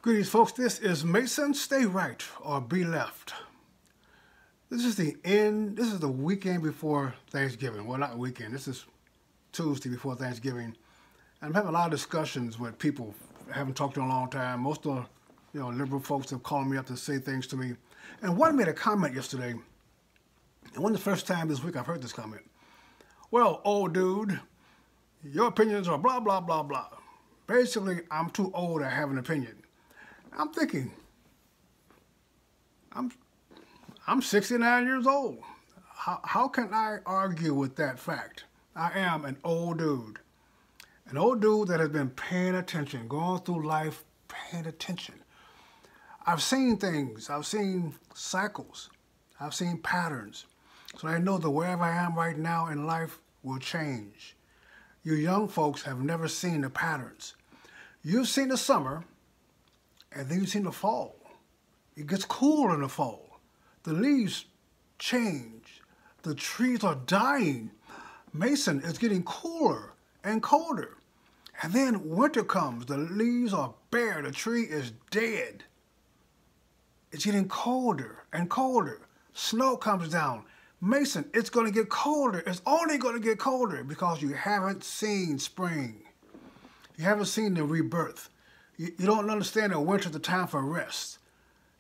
Greetings, folks. This is Mason. Stay right or be left. This is the end. This is the weekend before Thanksgiving. Well, not weekend. This is Tuesday before Thanksgiving. And I'm having a lot of discussions with people I haven't talked to in a long time. Most of the liberal folks have called me up to say things to me. And one made a comment yesterday. And one of the first time this week I've heard this comment. Well, old dude, your opinions are blah, blah, blah, blah. Basically, I'm too old to have an opinion. I'm thinking, I'm 69 years old. How can I argue with that fact? I am an old dude. An old dude that has been paying attention, going through life, paying attention. I've seen things. I've seen cycles. I've seen patterns. So I know that wherever I am right now in life will change. You young folks have never seen the patterns. You've seen the summer, and then you've seen the fall. It gets cool in the fall. The leaves change. The trees are dying. Mason, is getting cooler and colder. And then winter comes. The leaves are bare. The tree is dead. It's getting colder and colder. Snow comes down. Mason, it's going to get colder. It's only going to get colder because you haven't seen spring. You haven't seen the rebirth. You don't understand that winter's the time for rest.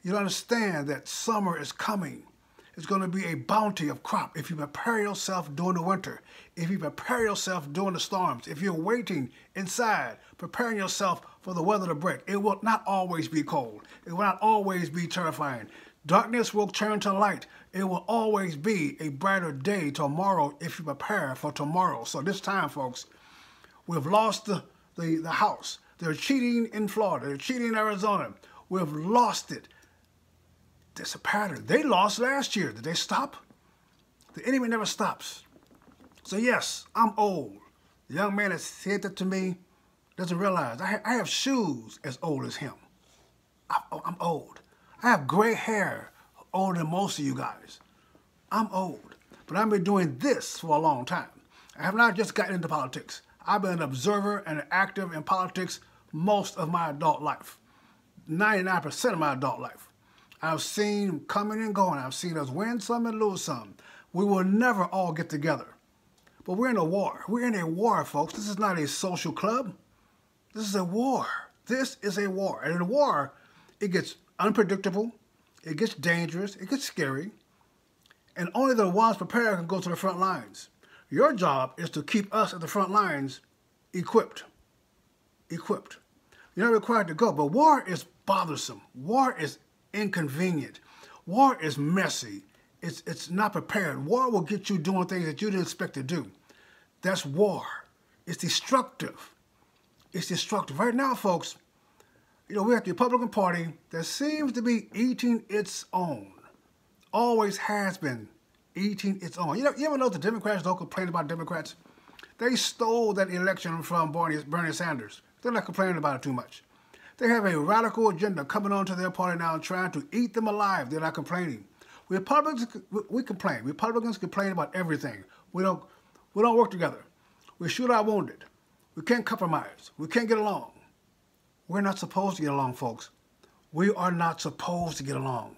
You don't understand that summer is coming. It's going to be a bounty of crop if you prepare yourself during the winter, if you prepare yourself during the storms, if you're waiting inside, preparing yourself for the weather to break. It will not always be cold. It will not always be terrifying. Darkness will turn to light. It will always be a brighter day tomorrow if you prepare for tomorrow. So this time, folks, we've lost the house. They're cheating in Florida. They're cheating in Arizona. We've lost it. There's a pattern. They lost last year. Did they stop? The enemy never stops. So yes, I'm old. The young man that said that to me doesn't realize I have shoes as old as him. I'm old. I have gray hair older than most of you guys. I'm old. But I've been doing this for a long time. I have not just gotten into politics. I've been an observer and an active in politics most of my adult life. 99% of my adult life. I've seen coming and going. I've seen us win some and lose some. We will never all get together. But we're in a war. We're in a war, folks. This is not a social club. This is a war. This is a war. And in a war, it gets unpredictable. It gets dangerous. It gets scary. And only the ones prepared can go to the front lines. Your job is to keep us at the front lines equipped. Equipped. You're not required to go, but war is bothersome. War is inconvenient. War is messy. It's not prepared. War will get you doing things that you didn't expect to do. That's war. It's destructive. It's destructive. Right now, folks, we're at the Republican Party that seems to be eating its own. Always has been eating its own. You ever know the Democrats don't complain about Democrats? They stole that election from Bernie Sanders. They're not complaining about it too much. They have a radical agenda coming onto their party now trying to eat them alive. They're not complaining. Republicans, we complain. Republicans complain about everything. We don't work together. We shoot our wounded. We can't compromise. We can't get along. We're not supposed to get along, folks. We are not supposed to get along.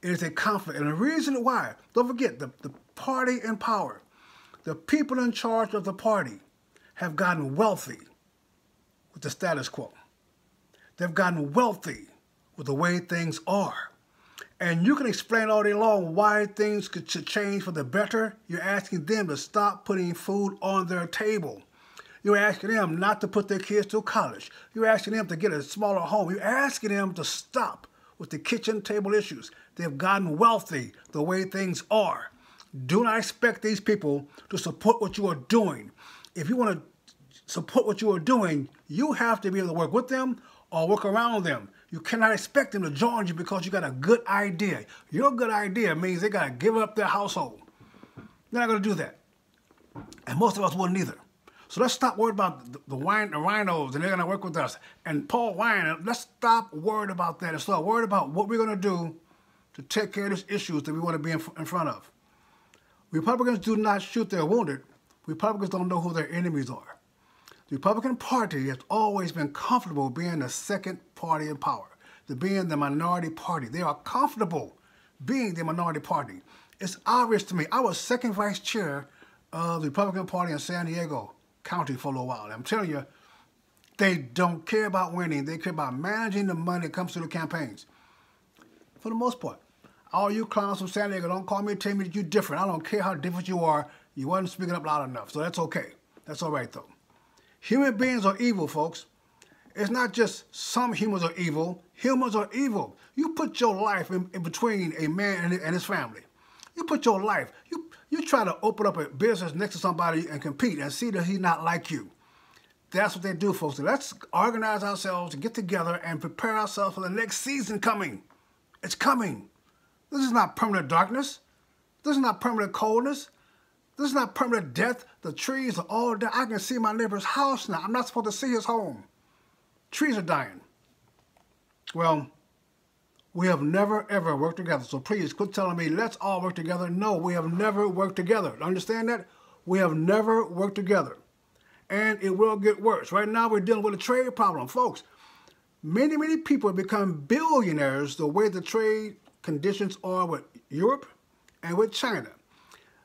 It is a conflict. And the reason why, don't forget, the party in power, the people in charge of the party have gotten wealthy with the status quo. They've gotten wealthy with the way things are. And you can explain all day long why things should change for the better. You're asking them to stop putting food on their table. You're asking them not to put their kids through college. You're asking them to get a smaller home. You're asking them to stop with the kitchen table issues. They've gotten wealthy the way things are. Do not expect these people to support what you are doing. If you want to support what you are doing, you have to be able to work with them or work around them. You cannot expect them to join you because you got a good idea. Your good idea means they got to give up their household. They're not going to do that. And most of us wouldn't either. So let's stop worrying about the rhinos and they're going to work with us. And Paul Ryan, let's stop worrying about that and start worrying about what we're going to do to take care of these issues that we want to be in front of. Republicans do not shoot their wounded. Republicans don't know who their enemies are. The Republican Party has always been comfortable being the second party in power, to being the minority party. They are comfortable being the minority party. It's obvious to me. I was second vice chair of the Republican Party in San Diego County for a little while. I'm telling you, they don't care about winning. They care about managing the money that comes through the campaigns. For the most part. All you clowns from San Diego, don't call me and tell me that you're different. I don't care how different you are. You wasn't speaking up loud enough. So that's okay. That's all right, though. Human beings are evil, folks. It's not just some humans are evil. Humans are evil. You put your life in between a man and his family. You put your life. You try to open up a business next to somebody and compete and see that he's not like you. That's what they do, folks. So let's organize ourselves and get together and prepare ourselves for the next season coming. It's coming. This is not permanent darkness. This is not permanent coldness. This is not permanent death. The trees are all dead. I can see my neighbor's house now. I'm not supposed to see his home. Trees are dying. Well, we have never, ever worked together. So please quit telling me, let's all work together. No, we have never worked together. Understand that? We have never worked together. And it will get worse. Right now, we're dealing with a trade problem. Folks, many, many people have become billionaires the way the trade conditions are with Europe and with China.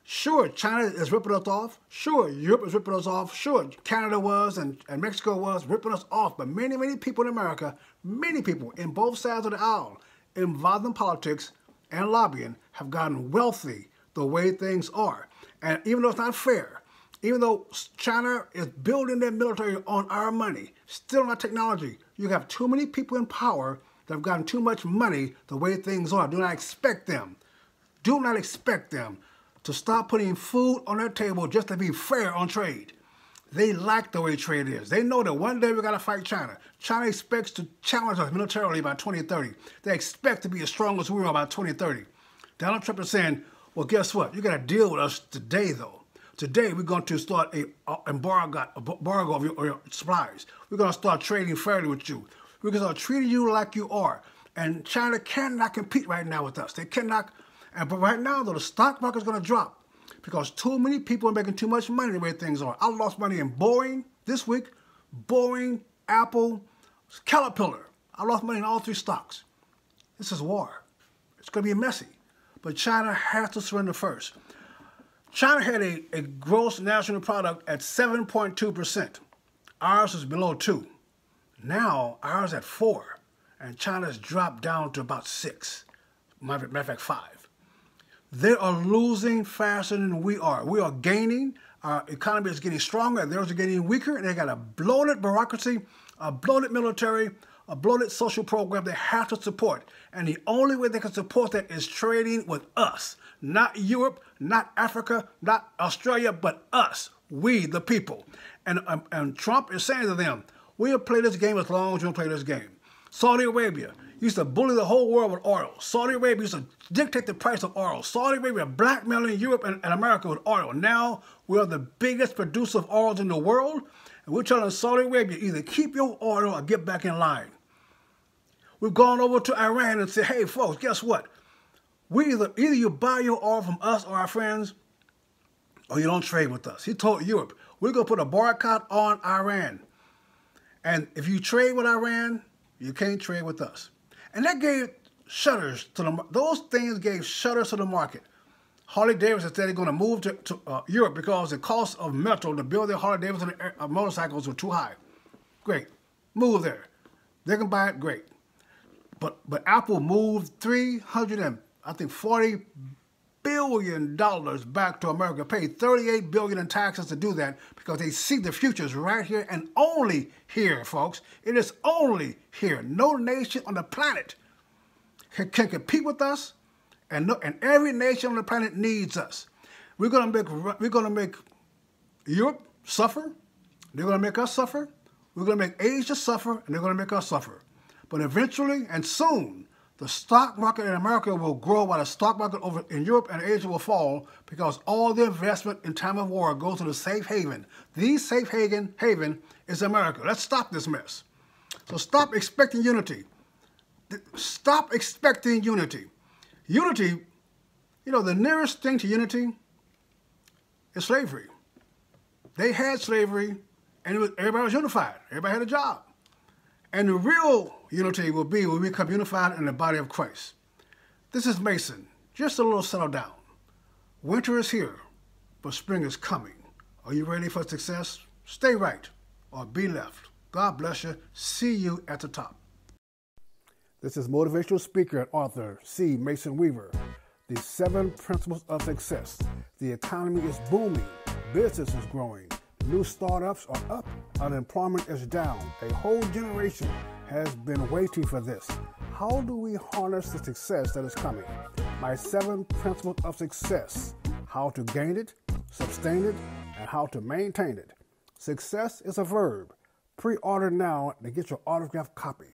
Sure, China is ripping us off. Sure, Europe is ripping us off. Sure, Canada was and Mexico was ripping us off. But many, many people in America, many people in both sides of the aisle involved in politics and lobbying have gotten wealthy the way things are. And even though it's not fair, even though China is building their military on our money, still on our technology, you have too many people in power that have gotten too much money the way things are. Do not expect them to stop putting food on their table just to be fair on trade. They like the way trade is. They know that one day we got to fight China. China expects to challenge us militarily by 2030. They expect to be as strong as we are by 2030. Donald Trump is saying, well, guess what? You got to deal with us today, though. Today, we're going to start an embargo of your supplies. We're going to start trading fairly with you. We're going to start treating you like you are. And China cannot compete right now with us. They cannot. But right now, though, the stock market is going to drop because too many people are making too much money the way things are. I lost money in Boeing this week, Boeing, Apple, Caterpillar. I lost money in all three stocks. This is war. It's going to be messy. But China has to surrender first. China had a gross national product at 7.2%. Ours is below 2. Now, ours at 4. And China's dropped down to about 6. Matter of fact, 5. They are losing faster than we are. We are gaining. Our economy is getting stronger. Theirs are getting weaker. And they got a bloated bureaucracy, a bloated military, a bloated social program they have to support. And the only way they can support that is trading with us. Not Europe, not Africa, not Australia, but us. We, the people. And Trump is saying to them, we'll play this game as long as you don't play this game. Saudi Arabia used to bully the whole world with oil. Saudi Arabia used to dictate the price of oil. Saudi Arabia blackmailing Europe and America with oil. Now we are the biggest producer of oil in the world. And we're telling Saudi Arabia, either keep your oil or get back in line. We've gone over to Iran and said, hey, folks, guess what? We either you buy your oil from us or our friends, or you don't trade with us. He told Europe, we're going to put a boycott on Iran. And if you trade with Iran, you can't trade with us. And that gave shutters to those things gave shutters to the market. Harley Davidson said they're going to move to Europe because the cost of metal to build their Harley Davidson motorcycles were too high. Great. Move there. They can buy it, great. But Apple moved $40 billion back to America, paid $38 billion in taxes to do that because they see the future is right here and only here, folks. It is only here. No nation on the planet can compete with us, and every nation on the planet needs us. We're gonna make Europe suffer. They're gonna make us suffer. We're gonna make Asia suffer, and they're gonna make us suffer. But eventually and soon, the stock market in America will grow while the stock market over in Europe and Asia will fall because all the investment in time of war goes to the safe haven. The safe haven is America. Let's stop this mess. So stop expecting unity. Stop expecting unity. Unity, the nearest thing to unity is slavery. They had slavery And everybody was unified. Everybody had a job. And the real unity will be when we become unified in the body of Christ. This is Mason. Just a little settle down. Winter is here, but spring is coming. Are you ready for success? Stay right or be left. God bless you. See you at the top. This is motivational speaker and author C. Mason Weaver. The 7 principles of success. The economy is booming. Business is growing. New startups are up. Unemployment is down. A whole generation has been waiting for this. How do we harness the success that is coming? My 7 principles of success. How to gain it, sustain it, and how to maintain it. Success is a verb. Pre-order now to get your autographed copy.